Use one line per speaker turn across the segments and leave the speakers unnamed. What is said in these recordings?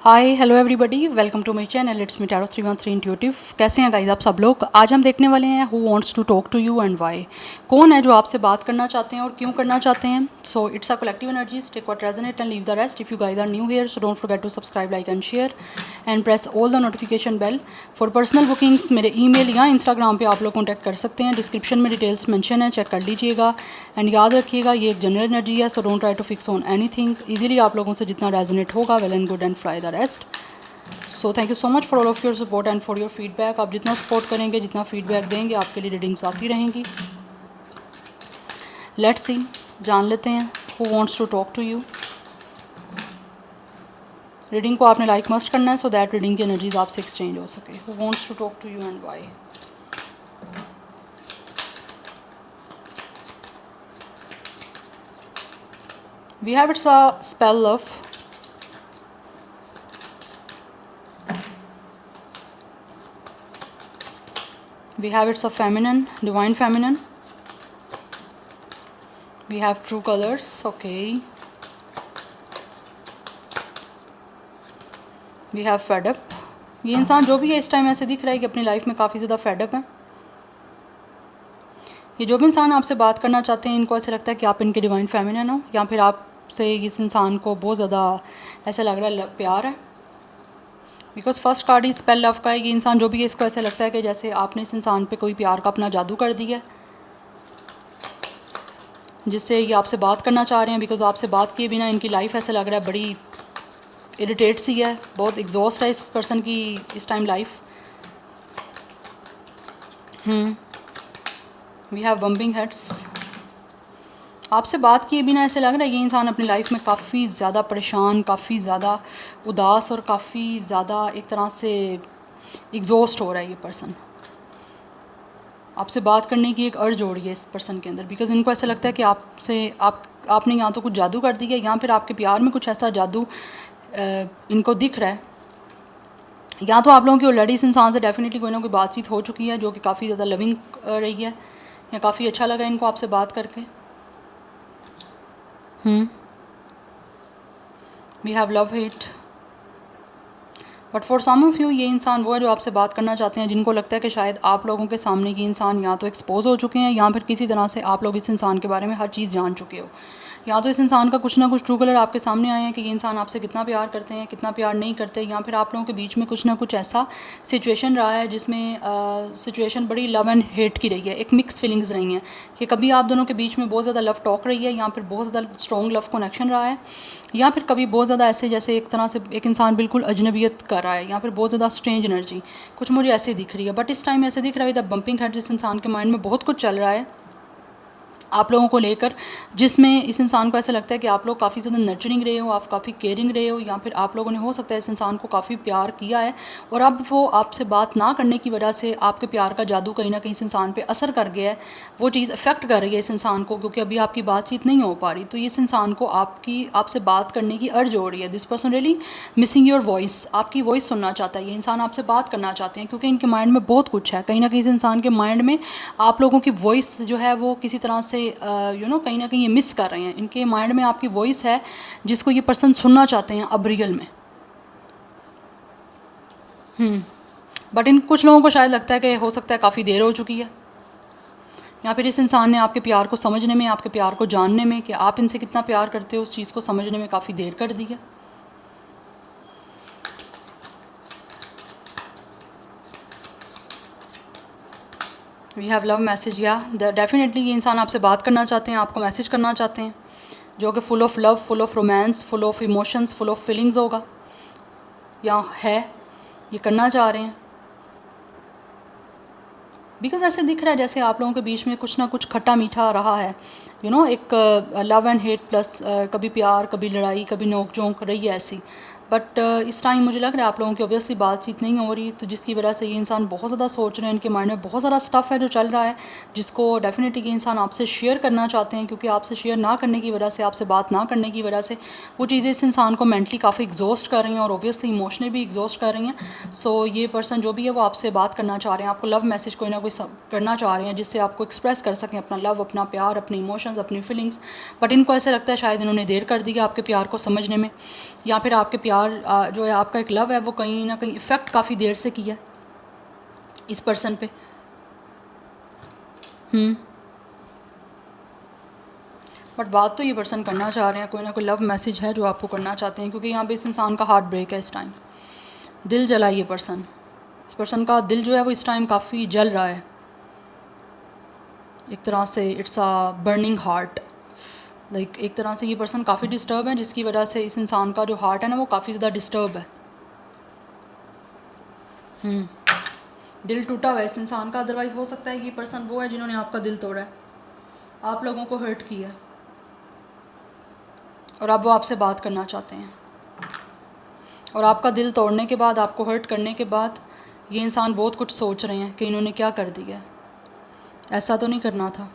Hi hello everybody, welcome to my channel. It's me tarot 313 intuitive. कैसे हैं guys आप सब लोग? आज हम देखने वाले हैं who wants to talk to you and why. कौन है जो आपसे बात करना चाहते हैं और क्यों करना चाहते हैं। So it's a collective energies, take what resonate and leave the rest. If you guys are new here so don't forget to subscribe, like and share and press all the notification bell. For personal bookings मेरे email या Instagram पे आप लोग contact कर सकते हैं। Description में details mention है, चेक कर लीजिएगा। एंड याद रखिएगा ये एक जनरल एनर्जी है, so don't try to fix on anything. Easily आप लोगों से जितना रेजोनेट होगा well and good and fly the rest. So thank you so much for all of your support and for your feedback. आप जितना support करेंगे, जितना feedback देंगे, आपके लिए रीडिंग्स आती रहेंगी। लेट्स सी, जान लेते हैं who wants to talk to you. Reading को आपने लाइक मस्ट करना है सो दैट रीडिंग की एनर्जीज आपसे एक्सचेंज हो सके। Who wants to talk to you and why. We have it's a spell of we have it's a feminine, divine feminine. We have true colors. Okay, we have fed up. ये इंसान जो भी है इस time ऐसे दिख रहा है कि अपनी लाइफ में काफ़ी ज़्यादा फेड अप है। ये जो भी इंसान आपसे बात करना चाहते हैं, इनको ऐसे लगता है कि आप इनके डिवाइन फेमिनिन हो, या फिर आपसे इस इंसान को बहुत ज़्यादा ऐसा लग रहा है प्यार है। Because first card he spell love का है। ये इंसान जो भी है इसको ऐसा लगता है कि जैसे आपने इस इंसान पे कोई प्यार का अपना जादू कर दिया है, जिससे ये आपसे बात करना चाह रहे हैं। बिकॉज आपसे बात किए बिना इनकी लाइफ ऐसा लग रहा है बड़ी इरिटेट सी है, बहुत एग्जॉस्ट है इस पर्सन की इस time life. We have bumping heads. आपसे बात किए बिना ऐसे लग रहा है ये इंसान अपनी लाइफ में काफ़ी ज़्यादा परेशान, काफ़ी ज़्यादा उदास और काफ़ी ज़्यादा एक तरह से एग्जॉस्ट हो रहा है ये पर्सन। आपसे बात करने की एक अर्ज हो रही है इस पर्सन के अंदर। बिकॉज इनको ऐसा लगता है कि आपने या तो कुछ जादू कर दिया, या फिर आपके प्यार में कुछ ऐसा जादू इनको दिख रहा है। या तो आप लोगों की ऑलरेडी इस इंसान से डेफिनेटली कोई ना कोई बातचीत हो चुकी है जो कि काफ़ी ज़्यादा लविंग रही है, या काफ़ी अच्छा लगा इनको आपसे बात करके। We have love hate. But for some of you ये इंसान वो है जो आपसे बात करना चाहते हैं, जिनको लगता है कि शायद आप लोगों के सामने ये इंसान या तो एक्सपोज हो चुके हैं, या फिर किसी तरह से आप लोग इस इंसान के बारे में हर चीज़ जान चुके हो। या तो इस इंसान का कुछ ना कुछ ट्रू कलर आपके सामने आए हैं कि ये इंसान आपसे कितना प्यार करते हैं, कितना प्यार नहीं करते। या फिर आप लोगों के बीच में कुछ ना कुछ ऐसा सिचुएशन रहा है जिसमें सिचुएशन बड़ी लव एंड हेट की रही है। एक मिक्स फीलिंग्स रही हैं कि कभी आप दोनों के बीच में बहुत ज़्यादा लव टॉक रही है, या फिर बहुत ज़्यादा स्ट्रॉन्ग लव कनेक्शन रहा है, या फिर कभी बहुत ज़्यादा ऐसे जैसे एक तरह से एक इंसान बिल्कुल अजनबियत कर रहा है, या फिर बहुत ज़्यादा स्ट्रेंज एनर्जी कुछ मुझे ऐसे दिख रही है। बट इस टाइम ऐसे दिख रहा है द बम्पिंग हेड, जिस इंसान के माइंड में बहुत कुछ चल रहा है आप लोगों को लेकर, जिसमें इस इंसान को ऐसा लगता है कि आप लोग काफ़ी ज़्यादा नर्चरिंग रहे हो, आप काफ़ी केयरिंग रहे हो, या फिर आप लोगों ने हो सकता है इस इंसान को काफ़ी प्यार किया है, और अब वो आपसे बात ना करने की वजह से आपके प्यार का जादू कहीं ना कहीं इस इंसान पे असर कर गया है। वो चीज़ अफेक्ट कर रही है इस इंसान को, क्योंकि अभी आपकी बातचीत नहीं हो पा रही। तो इस इंसान को आपसे बात करने की अर्ज हो रही है। This person really missing your voice. आपकी वॉइस सुनना चाहता है ये इंसान, आपसे बात करना चाहते हैं, क्योंकि इनके माइंड में बहुत कुछ है। कहीं ना कहीं इस इंसान के माइंड में आप लोगों की वॉइस जो है वो किसी तरह से कहीं ना कहीं ये मिस कर रहे हैं। इनके माइंड में आपकी वॉइस है जिसको ये पर्सन सुनना चाहते हैं अब रियल में। बट इन कुछ लोगों को शायद लगता है कि हो सकता है काफ़ी देर हो चुकी है, या फिर इस इंसान ने आपके प्यार को समझने में, आपके प्यार को जानने में, कि आप इनसे कितना प्यार करते हो उस चीज़ को समझने में काफ़ी देर कर दी है। We have love message. या डेफिनेटली ये इंसान आपसे बात करना चाहते हैं, आपको मैसेज करना चाहते हैं, जो कि full of love, full of romance, full of emotions, full of feelings होगा, या है ये करना चाह रहे हैं। बिकॉज ऐसे दिख रहा है जैसे आप लोगों के बीच में कुछ ना कुछ खट्टा मीठा रहा है। एक लव एंड हेट प्लस कभी प्यार, कभी लड़ाई, कभी नोक झोंक रही है ऐसी। बट इस टाइम मुझे लग रहा है आप लोगों की ऑब्वियसली बातचीत नहीं हो रही, तो जिसकी वजह से ये इंसान बहुत ज़्यादा सोच रहे हैं। इनके माइंड में बहुत सारा स्टफ़ है जो चल रहा है, जिसको डेफिनेटली ये इंसान आपसे शेयर करना चाहते हैं, क्योंकि आपसे शेयर ना करने की वजह से, आपसे बात ना करने की वजह से वो चीज़ें इस इंसान को मेंटली काफ़ी एग्जॉस्ट कर रही हैं, और ऑब्वियसली इमोशनली भी एग्जॉस्ट कर रही हैं। सो ये पर्सन जो भी है वो आपसे बात करना चाह रहे हैं, आपको लव मैसेज कोई ना कोई करना चाह रहे हैं जिससे आपको एक्सप्रेस कर सकें अपना लव, अपना प्यार, अपने इमोशंस, अपनी फीलिंग्स, बट इनको ऐसा लगता है शायद इन्होंने देर कर दी है आपके प्यार को समझने में, या फिर आपके प्यार जो है आपका एक लव है वो कहीं ना कहीं इफ़ेक्ट काफ़ी देर से किया इस पर्सन पे। बट बात तो ये पर्सन करना चाह रहे हैं, कोई ना कोई लव मैसेज है जो आपको करना चाहते हैं, क्योंकि यहाँ पे इस इंसान का हार्ट ब्रेक है इस टाइम, दिल जला ये पर्सन, इस पर्सन का दिल जो है वो इस टाइम काफ़ी जल रहा है एक तरह से, it's a burning heart, like एक तरह से ये पर्सन काफ़ी डिस्टर्ब है, जिसकी वजह से इस इंसान का जो हार्ट है ना वो काफ़ी ज़्यादा डिस्टर्ब है। दिल टूटा हुआ है इस इंसान का, अदरवाइज़ हो सकता है ये पर्सन वो है जिन्होंने आपका दिल तोड़ा है, आप लोगों को हर्ट किया है और अब वो आपसे बात करना चाहते हैं, और आपका दिल तोड़ने के बाद, आपको हर्ट करने के बाद ये इंसान बहुत कुछ सोच रहे हैं कि इन्होंने क्या कर दिया है, ऐसा तो नहीं करना था।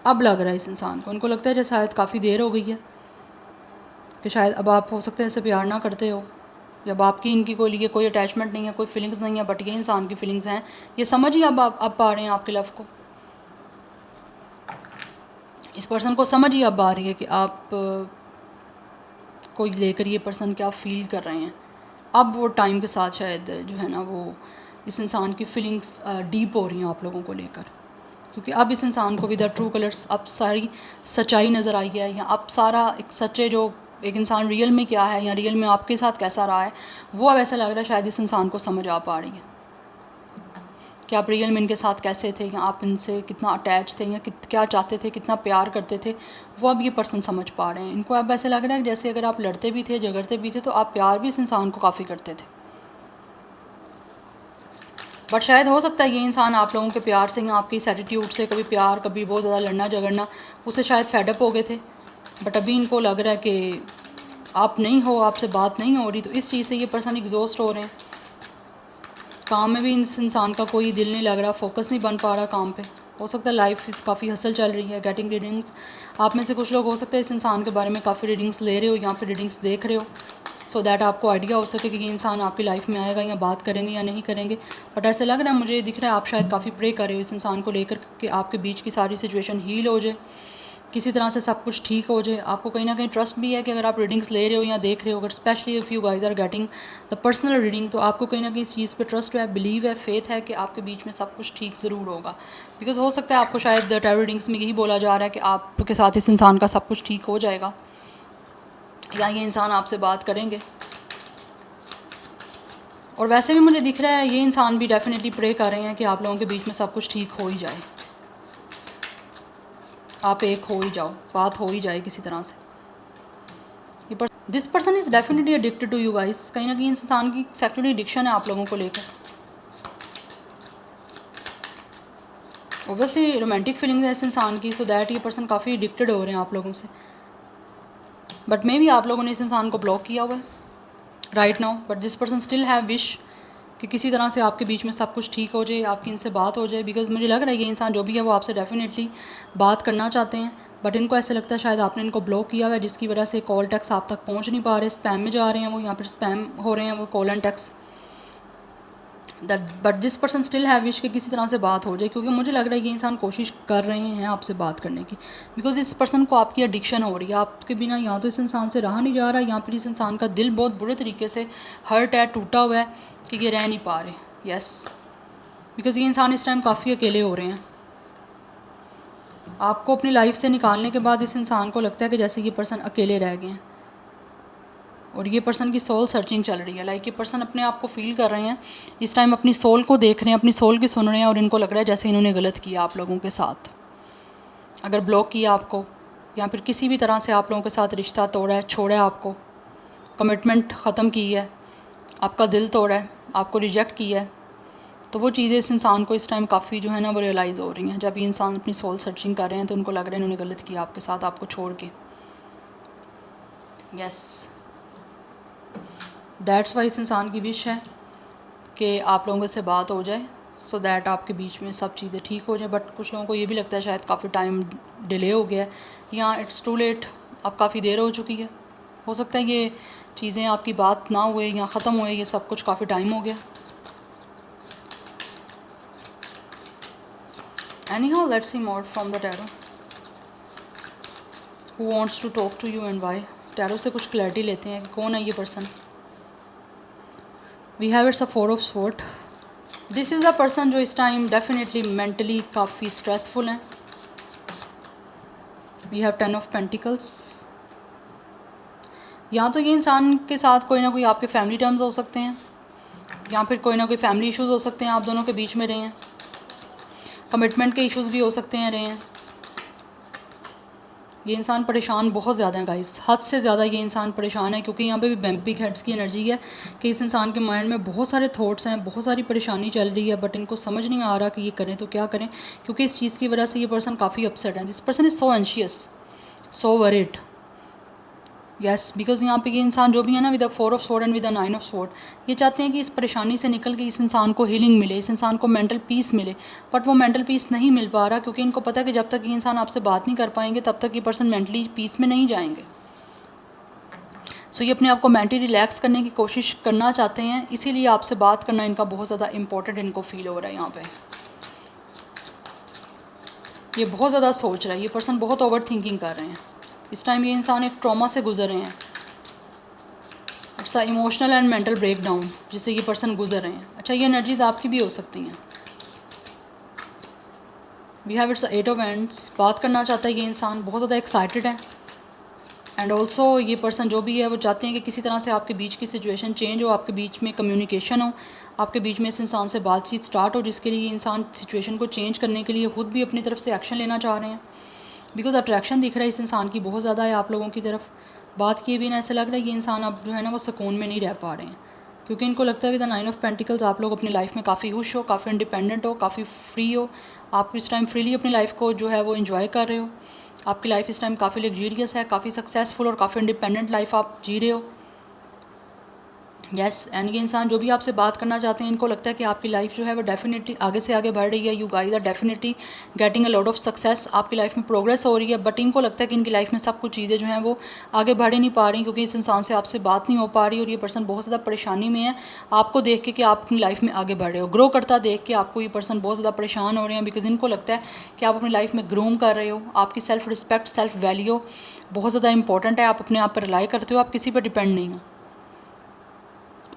अब लग रहा है इस इंसान को, उनको लगता है जैसे शायद काफ़ी देर हो गई है कि शायद अब आप हो सकता है ऐसे प्यार ना करते हो, जब आपकी इनकी कोई लिए कोई अटैचमेंट नहीं है, कोई फीलिंग्स नहीं है, बट ये इंसान की फीलिंग्स हैं, ये समझ ही अब पा रहे हैं आपके लव को, इस पर्सन को समझ ही अब आ रही है कि आप को लेकर ये पर्सन क्या फ़ील कर रहे हैं। अब वो टाइम के साथ शायद जो है ना वो इस इंसान की फीलिंग्स डीप हो रही हैं आप लोगों को लेकर, क्योंकि अब इस इंसान को विद द ट्रू कलर्स अब सारी सच्चाई नज़र आई है, या अब सारा एक सच्चे जो एक इंसान रियल में क्या है या रियल में आपके साथ कैसा रहा है वो अब ऐसा लग रहा है शायद इस इंसान को समझ आ पा रही है कि आप रियल में इनके साथ कैसे थे, या आप इनसे कितना अटैच थे, या क्या चाहते थे, कितना प्यार करते थे, वो अब ये पर्सन समझ पा रहे हैं। इनको अब ऐसे लग रहा है कि जैसे अगर आप लड़ते भी थे, झगड़ते भी थे, तो आप प्यार भी इस इंसान को काफ़ी करते थे, बट शायद हो सकता है ये इंसान आप लोगों के प्यार से या आपकी इस एटीट्यूड से, कभी प्यार कभी बहुत ज़्यादा लड़ना झगड़ना, उससे शायद फेडअप हो गए थे, बट अभी इनको लग रहा है कि आप नहीं हो, आपसे बात नहीं हो रही, तो इस चीज़ से ये पर्सन एग्जॉस्ट हो रहे हैं। काम में भी इस इंसान का कोई दिल नहीं लग रहा, फोकस नहीं बन पा रहा काम पे, हो सकता है लाइफ इस काफ़ी हसल चल रही है। गेटिंग रीडिंग्स, आप में से कुछ लोग हो सकता है इस इंसान के बारे में काफ़ी रीडिंग्स ले रहे हो या फिर रीडिंग्स देख रहे हो, सो दैट आपको आइडिया हो सके कि ये इंसान आपकी लाइफ में आएगा या बात करेंगे या नहीं करेंगे। बट ऐसे लग रहा है, मुझे दिख रहा है आप शायद काफ़ी प्रे कर रहे हो इस इंसान को लेकर कि आपके बीच की सारी सिचुएशन हील हो जाए, किसी तरह से सब कुछ ठीक हो जाए। आपको कहीं ना कहीं ट्रस्ट भी है कि अगर आप रीडिंग्स ले रहे हो या देख रहे हो, अगर specially if you guys are getting the personal reading, तो आपको कहीं ना कहीं इस चीज़ पे ट्रस्ट है, बिलीव है, फेथ है कि आपके बीच में सब कुछ ठीक ज़रूर होगा। बिकॉज हो सकता है आपको शायद टैरो रीडिंग्स में यही बोला जा रहा है कि आपके साथ इस इंसान का सब कुछ ठीक हो जाएगा, या ये इंसान आपसे बात करेंगे। और वैसे भी मुझे दिख रहा है ये इंसान भी डेफिनेटली प्रे कर रहे हैं कि आप लोगों के बीच में सब कुछ ठीक हो ही जाए, आप एक हो ही जाओ, बात हो ही जाए किसी तरह से। This person is definitely addicted to you guys, कहीं ना कहीं इस इंसान की सेक्सुअल एडिक्शन है आप लोगों को लेकर। ओबियसली रोमांटिक फीलिंग्स है इस इंसान की, सो दैट ये पर्सन काफ़ी एडिक्टेड हो रहे हैं आप लोगों से, बट मे बी आप लोगों ने इस इंसान को ब्लॉक किया हुआ है right now, but this person still have wish कि किसी तरह से आपके बीच में सब कुछ ठीक हो जाए, आपकी इनसे बात हो जाए। बिकॉज मुझे लग रहा है ये इंसान जो भी है वो आपसे डेफिनेटली बात करना चाहते हैं, बट इनको ऐसे लगता है शायद आपने इनको ब्लॉक किया हुआ है, जिसकी वजह से कॉल टैक्स आप तक पहुंच नहीं पा रहे, स्पैम में जा रहे हैं वो, यहाँ पर स्पैम हो रहे हैं वो call and tax that. But this person still have wish कि किसी तरह से बात हो जाए, क्योंकि मुझे लग रहा है ये इंसान कोशिश कर रहे हैं आपसे बात करने की, बिकॉज इस पर्सन को आपकी एडिक्शन हो रही है, आपके बिना या तो इस इंसान से रहा नहीं जा रहा, या फिर इस इंसान का दिल बहुत बुरे तरीके से हर्ट है, टूटा हुआ है कि ये रह नहीं पा रहे। यस, बिकॉज़ ये इंसान इस टाइम काफ़ी अकेले हो रहे हैं। आपको अपनी लाइफ से निकालने के बाद इस इंसान को लगता है कि जैसे ये पर्सन अकेले रह गए हैं, और ये पर्सन की सोल सर्चिंग चल रही है। लाइक ये पर्सन अपने आप को फील कर रहे हैं इस टाइम, अपनी सोल को देख रहे हैं, अपनी सोल की सुन रहे हैं, और इनको लग रहा है जैसे इन्होंने गलत किया आप लोगों के साथ, अगर ब्लॉक किया आपको, या फिर किसी भी तरह से आप लोगों के साथ रिश्ता तोड़ा है, छोड़ा है आपको, कमिटमेंट ख़त्म की है, आपका दिल तोड़ा है, आपको रिजेक्ट किया है, तो वो चीज़ें इस इंसान को इस टाइम काफ़ी जो है ना वो रियलाइज़ हो रही हैं। जब ये इंसान अपनी सोल सर्चिंग कर रहे हैं तो उनको लग रहा है इन्होंने गलत किया आपके साथ, आपको छोड़ के। यस, दैट्स वाई इस इंसान की विश है कि आप लोगों से बात हो जाए, सो दैट आपके बीच में सब चीज़ें ठीक हो जाए। बट कुछ लोगों को ये भी लगता है शायद काफ़ी टाइम डिले हो गया है, या इट्स टू लेट, अब काफ़ी देर हो चुकी है। हो सकता है ये चीज़ें आपकी बात ना हुए या ख़त्म हुए, ये सब कुछ काफ़ी टाइम हो गया। Anyhow, let's see more from the tarot. Who wants to talk to you and why? Tarot से कुछ क्लैरिटी लेते हैं कि कौन है ये person. We have it's a 4 of sword. This is a person जो इस टाइम डेफिनेटली मेंटली काफ़ी स्ट्रेसफुल हैं. We have 10 of pentacles. या तो ये इंसान के साथ कोई ना कोई आपके फैमिली टर्म्स हो सकते हैं, या फिर कोई ना कोई फैमिली इश्यूज़ हो सकते हैं आप दोनों के बीच में रहे हैं. कमिटमेंट के इश्यूज़ भी हो सकते हैं रहे हैं. ये इंसान परेशान बहुत ज़्यादा है गाइस, हद से ज़्यादा ये इंसान परेशान है, क्योंकि यहाँ पे भी बिग हेड्स की एनर्जी है कि इस इंसान के माइंड में बहुत सारे थॉट्स हैं, बहुत सारी परेशानी चल रही है, बट इनको समझ नहीं आ रहा कि ये करें तो क्या करें, क्योंकि इस चीज़ की वजह से ये पर्सन काफ़ी अपसेट है. This person is so anxious, so worried. Yes, because यहाँ पे ये इंसान जो भी है ना, with the 4 of sword and with the 9 of sword, ये चाहते हैं कि इस परेशानी से निकल के इस इंसान को हीलिंग मिले, इस इंसान को मेंटल पीस मिले, बट वो मेंटल पीस नहीं मिल पा रहा, क्योंकि इनको पता है कि जब तक ये इंसान आपसे बात नहीं कर पाएंगे तब तक ये पर्सन मेंटली पीस में नहीं जाएंगे. सो ये अपने आप को मेंटली रिलैक्स करने की कोशिश करना चाहते हैं, इसीलिए आपसे बात करना इनका बहुत ज़्यादा इंपॉर्टेंट इनको फील हो रहा है. यहाँ पर ये बहुत ज़्यादा सोच रहा है, ये पर्सन बहुत ओवर थिंकिंग कर रहे हैं. इस टाइम ये इंसान एक ट्रॉमा से गुजर रहे हैं. It's a emotional and mental breakdown जिससे ये पर्सन गुजर रहे हैं. अच्छा, ये एनर्जीज आपकी भी हो सकती हैं. We have it's 8 of hands. बात करना चाहता है ये इंसान, बहुत ज़्यादा एक्साइटेड है. एंड ऑल्सो ये पर्सन जो भी है वो चाहते हैं कि किसी तरह से आपके बीच की सिचुएशन चेंज हो, आपके बीच में कम्युनिकेशन हो, आपके बीच में इस इंसान से बातचीत स्टार्ट हो, जिसके लिए ये इंसान सिचुएशन को चेंज करने के लिए खुद भी अपनी तरफ से एक्शन लेना चाह रहे हैं. बिकॉज अट्रैक्शन दिख रहा है इस इंसान की बहुत ज़्यादा है आप लोगों की तरफ. बात किए भी ना ऐसा लग रहा है ये इंसान अब जो है ना वो सुकून में नहीं रह पा रहे हैं, क्योंकि इनको लगता है विद द 9 ऑफ पेंटिकल्स आप लोग अपनी लाइफ में काफ़ी खुश हो, काफ़ी इंडिपेंडेंट हो, काफ़ी फ्री हो. आप इस टाइम फ्रीली अपनी लाइफ को जो है वो इन्जॉय कर रहे हो. आपकी लाइफ इस टाइम काफ़ी लग्जूरियस है, काफ़ी सक्सेसफुल और काफ़ी इंडिपेंडेंट लाइफ आप जी रहे हो. यस, एंड ये इंसान जो भी आपसे बात करना चाहते हैं, इनको लगता है कि आपकी लाइफ जो है वो डेफिनेटली आगे से आगे बढ़ रही है. You guys are definitely getting a lot of success. आपकी लाइफ में प्रोग्रेस हो रही है, बट इनको लगता है कि इनकी लाइफ में सब कुछ चीज़ें जो हैं वो आगे बढ़ ही नहीं पा रही, क्योंकि इस इंसान से आपसे बात नहीं हो पा रही. और ये पर्सन बहुत ज़्यादा परेशानी में है आपको देख के कि आप अपनी लाइफ में आगे बढ़ रहे हो. ग्रो करता देख के आपको ये पर्सन बहुत ज़्यादा परेशान हो रहे हैं, बिकॉज इनको लगता है कि आप अपनी लाइफ में ग्रूम कर रहे हो. आपकी सेल्फ रिस्पेक्ट, सेल्फ वैल्यू बहुत ज़्यादा इंपॉर्टेंट है. आप अपने आप पर रिलाई करते हो, आप किसी पर डिपेंड नहीं हो.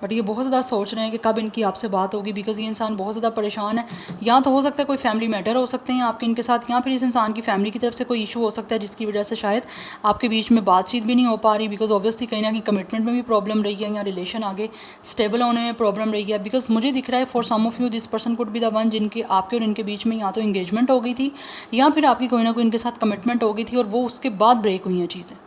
बट ये बहुत ज़्यादा सोच रहे हैं कि कब इनकी आपसे बात होगी, बिकॉज ये इंसान बहुत ज़्यादा परेशान है. या तो हो सकता है कोई फैमिली मैटर हो सकते हैं आपके इनके साथ, या फिर इस इंसान की फैमिली की तरफ से कोई इशू हो सकता है जिसकी वजह से शायद आपके बीच में बातचीत भी नहीं हो पा रही, बिकॉज ऑब्वियसली कहीं ना कहीं कमिटमेंट में भी प्रॉब्लम रही है, या रिलेशन आगे स्टेबल होने में प्रॉब्लम रही है. बिकॉज मुझे दिख रहा है for some of you this person could be the one जिनके आपके और इनके बीच में या तो इंगेजमेंट हो गई थी, या फिर आपकी कोई ना कोई इनके साथ कमिटमेंट हो गई थी और वो उसके बाद ब्रेक हुई हैं चीज़ें.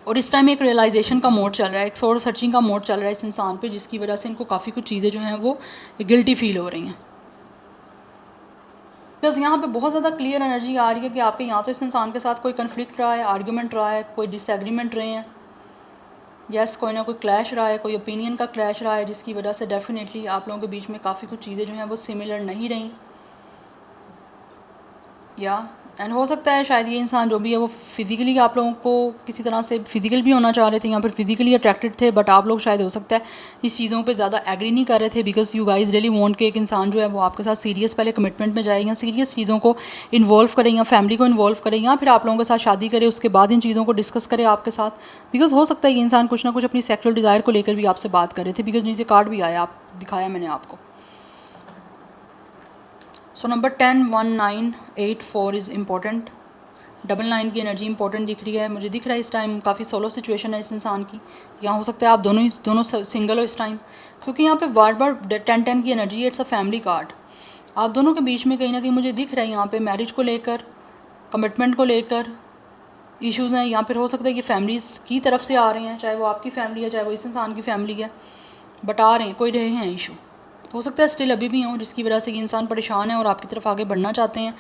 और इस टाइम एक रियलाइजेशन का मोड चल रहा है, एक सोल सर्चिंग का मोड चल रहा है इस इंसान पे, जिसकी वजह से इनको काफ़ी कुछ चीज़ें जो हैं वो गिल्टी फील हो रही हैं. बिकॉज यहाँ पे बहुत ज़्यादा क्लियर एनर्जी आ रही है कि आपके यहाँ तो इस इंसान के साथ कोई कन्फ्लिक्ट रहा है, आर्ग्यूमेंट रहा है, कोई डिसएग्रीमेंट रहे हैं. यस, कोई ना कोई क्लैश रहा है, कोई ओपिनियन का क्लैश रहा है, जिसकी वजह से डेफिनेटली आप लोगों के बीच में काफ़ी कुछ चीज़ें जो हैं वो सिमिलर नहीं रहीं. या एंड हो सकता है शायद ये इंसान जो भी है वो फिज़िकली आप लोगों को किसी तरह से फिज़िकल भी होना चाह रहे थे, या फिर फिज़िकली अट्रैक्टेड थे, बट आप लोग शायद हो सकता है इस चीज़ों पे ज़्यादा एग्री नहीं कर रहे थे, because you guys really want कि एक इंसान जो है वो आपके साथ सीरियस पहले कमिटमेंट में जाए, या सीरियस चीज़ों को इन्वॉल्व करें, या फैमिली को इन्वॉल्व करें, या फिर आप लोगों के साथ शादी करें, उसके बाद इन चीज़ों को डिस्कस करें आपके साथ. बिकॉज हो सकता है ये इंसान कुछ ना कुछ अपनी सेक्सुअल डिज़ायर को लेकर भी आपसे बात कर रहे थे, बिकॉज नीचे कार्ड भी आया, आप दिखाया मैंने आपको. So number 10, 1, 9, 8, 4 is important. 9 की एनर्जी इंपॉर्टेंट दिख रही है. मुझे दिख रहा है इस टाइम काफ़ी सोलो सिचुएशन है इस इंसान की. यहाँ हो सकता है आप दोनों सिंगल हो इस टाइम, क्योंकि यहाँ पे बार बार 10 की एनर्जी है. It's a family card. आप दोनों के बीच में कहीं ना कहीं मुझे दिख रहा है यहाँ पे मैरिज को लेकर, कमिटमेंट को लेकर इश्यूज़ हैं. यहाँ पर हो सकता है कि फैमिलीज़ की तरफ से आ रहे हैं, चाहे वो आपकी फैमिली है, चाहे वो इस इंसान की फैमिली है, बट आ रहे हैं, कोई रहे हैं इशू. हो सकता है स्टिल अभी भी हों, जिसकी वजह से ये इंसान परेशान है और आपकी तरफ आगे बढ़ना चाहते हैं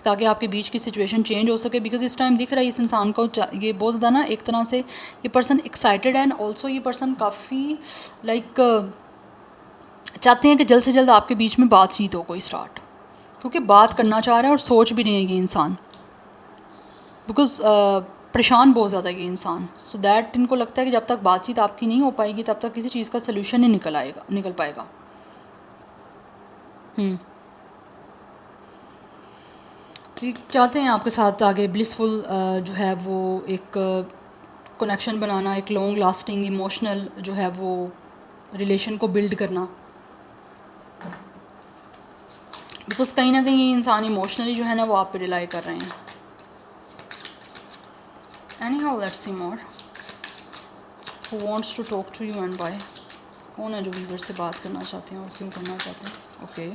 ताकि आपके बीच की सिचुएशन चेंज हो सके. बिकॉज इस टाइम दिख रहा है इस इंसान को ये बहुत ज़्यादा ना एक तरह से ये पर्सन एक्साइटेड है, एंड ऑल्सो ये पर्सन काफ़ी चाहते हैं कि जल्द से जल्द आपके बीच में बातचीत हो कोई स्टार्ट, क्योंकि बात करना चाह रहे हैं और सोच भी रहे हैं ये इंसान, बिकॉज परेशान बहुत ज़्यादा ये इंसान. सो दैट इनको लगता है कि जब तक बातचीत आपकी नहीं हो पाएगी तब तक किसी चीज़ का सोल्यूशन नहीं निकल पाएगा. चाहते हैं आपके साथ आगे ब्लिसफुल जो है वो एक कनेक्शन बनाना, एक लॉन्ग लास्टिंग इमोशनल जो है वो रिलेशन को बिल्ड करना, बिकॉज कहीं ना कहीं ये इंसान इमोशनली जो है ना वो आप पे रिलाई कर रहे हैं। Anyhow let's see more who wants to talk to you and bye. कौन है जो व्यूअर से बात करना चाहते हैं और क्यों करना चाहते हैं? Okay,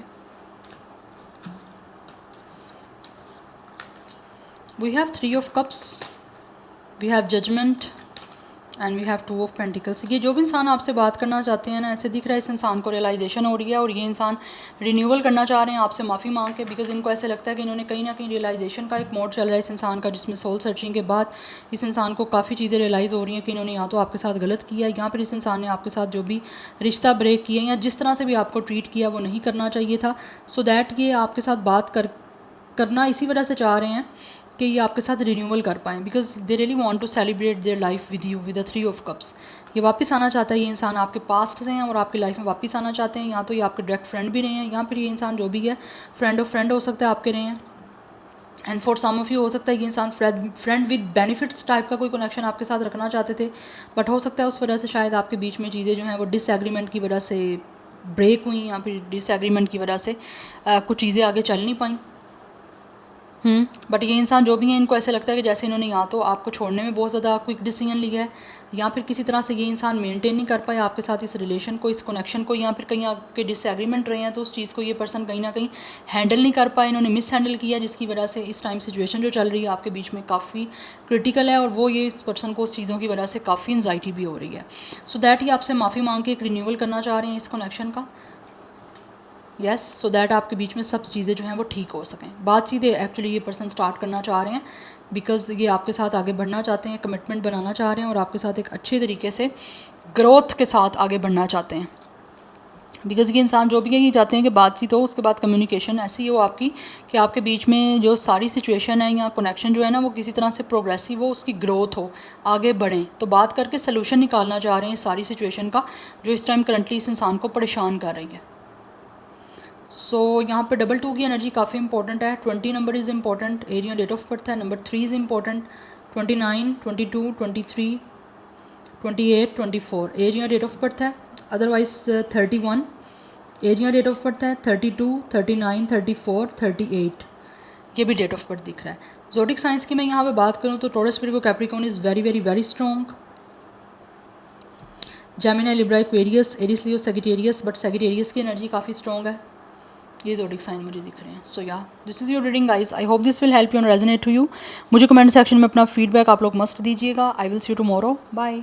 we have 3 of cups, we have judgement and we have 2 of pentacles. ये जो भी इंसान आपसे बात करना चाहते हैं ना, ऐसे दिख रहा है इस इंसान को रियलाइजेशन हो रही है और ये इंसान रिन्यूअल करना चाह रहे हैं आपसे माफ़ी मांग के, बिकॉज इनको ऐसे लगता है कि इन्होंने कहीं ना कहीं रियलाइजेशन का एक मोड चल रहा है इस इंसान का, जिसमें सोल सर्चिंग के बाद इस इंसान को काफ़ी चीज़ें रियलाइज़ हो रही हैं कि इन्होंने या तो आपके साथ गलत किया, या फिर इस इंसान ने आपके साथ जो भी रिश्ता ब्रेक किया या जिस तरह से भी आपको ट्रीट किया वो नहीं करना चाहिए था। सो दैट ये आपके साथ बात करना इसी वजह से चाह रहे हैं कि ये आपके साथ रिन्यूअल कर पाएँ, because they really want to celebrate their life with you with the 3 of cups. ये वापस आना चाहता है, ये इंसान आपके पास्ट से हैं और आपकी लाइफ में वापस आना चाहते हैं। या तो ये आपके डायरेक्ट फ्रेंड भी रहे हैं, या फिर ये इंसान जो भी है फ्रेंड ऑफ फ्रेंड हो सकता है आपके रहे हैं। And for some of you हो सकता है ये इंसान फ्रेंड विद बेनिफिट्स टाइप का कोई कनेक्शन आपके साथ रखना चाहते थे, बट हो सकता है उस वजह से शायद आपके बीच में चीज़ें जो हैं वो डिसएग्रीमेंट की वजह से ब्रेक हुई, या फिर डिसएग्रीमेंट की वजह से कुछ चीज़ें आगे चल नहीं पाई। बट ये इंसान जो भी है इनको ऐसे लगता है कि जैसे इन्होंने या तो आपको छोड़ने में बहुत ज़्यादा क्विक डिसीजन लिया है, या फिर किसी तरह से ये इंसान मेंटेन नहीं कर पाया आपके साथ इस रिलेशन को, इस कनेक्शन को, या फिर कहीं आपके डिसएग्रीमेंट रहे हैं तो उस चीज़ को ये पर्सन कहीं ना कहीं हैंडल नहीं कर पाए, इन्होंने मिस हैंडल किया, जिसकी वजह से इस टाइम सिचुएशन जो चल रही है आपके बीच में काफ़ी क्रिटिकल है, और वो ये इस पर्सन को उस चीज़ों की वजह से काफ़ी एंजाइटी भी हो रही है। सो दैट ही आपसे माफ़ी मांग के एक रिन्यूअल करना चाह रहे हैं इस कनेक्शन का, यस, सो दैट आपके बीच में सब चीज़ें जो हैं वो ठीक हो सकें। बातचीतें एक्चुअली ये पर्सन स्टार्ट करना चाह रहे हैं, बिकॉज ये आपके साथ आगे बढ़ना चाहते हैं, कमिटमेंट बनाना चाह रहे हैं, और आपके साथ एक अच्छे तरीके से ग्रोथ के साथ आगे बढ़ना चाहते हैं। बिकॉज ये इंसान जो भी है ये चाहते हैं कि बातचीत हो, उसके बाद कम्युनिकेशन ऐसी हो आपकी कि आपके बीच में जो सारी सिचुएशन है या कनेक्शन जो है ना वो किसी तरह से प्रोग्रेसिव हो, उसकी ग्रोथ हो, आगे बढ़ें। तो बात करके सोल्यूशन निकालना चाह रहे हैं सारी सिचुएशन का जो इस टाइम करंटली इस इंसान को परेशान कर रही है। सो यहाँ पे 2 की एनर्जी काफ़ी इंपॉर्टेंट है। 20 number is important, area date of birth है। Number 3 is important, 29, 22, 23, 28, 24 area date of birth है। Otherwise 31 area date of birth है। 32, 39, 34, 38 ये भी डेट ऑफ बर्थ दिख रहा है। ज़ोडिक साइंस की मैं यहाँ पे बात करूँ तो Taurus, Virgo, Capricorn is very very very strong. Gemini, Libra, Aquarius, Aries, Leo, Sagittarius, but Sagittarius की एनर्जी काफ़ी स्ट्रॉन्ग है। ये ज़ोडिक साइन मुझे दिख रहे हैं। So yeah this is your reading guys, I hope this will help you and resonate to you. मुझे comment section में अपना फीडबैक आप लोग मस्ट दीजिएगा। I will see you tomorrow, bye.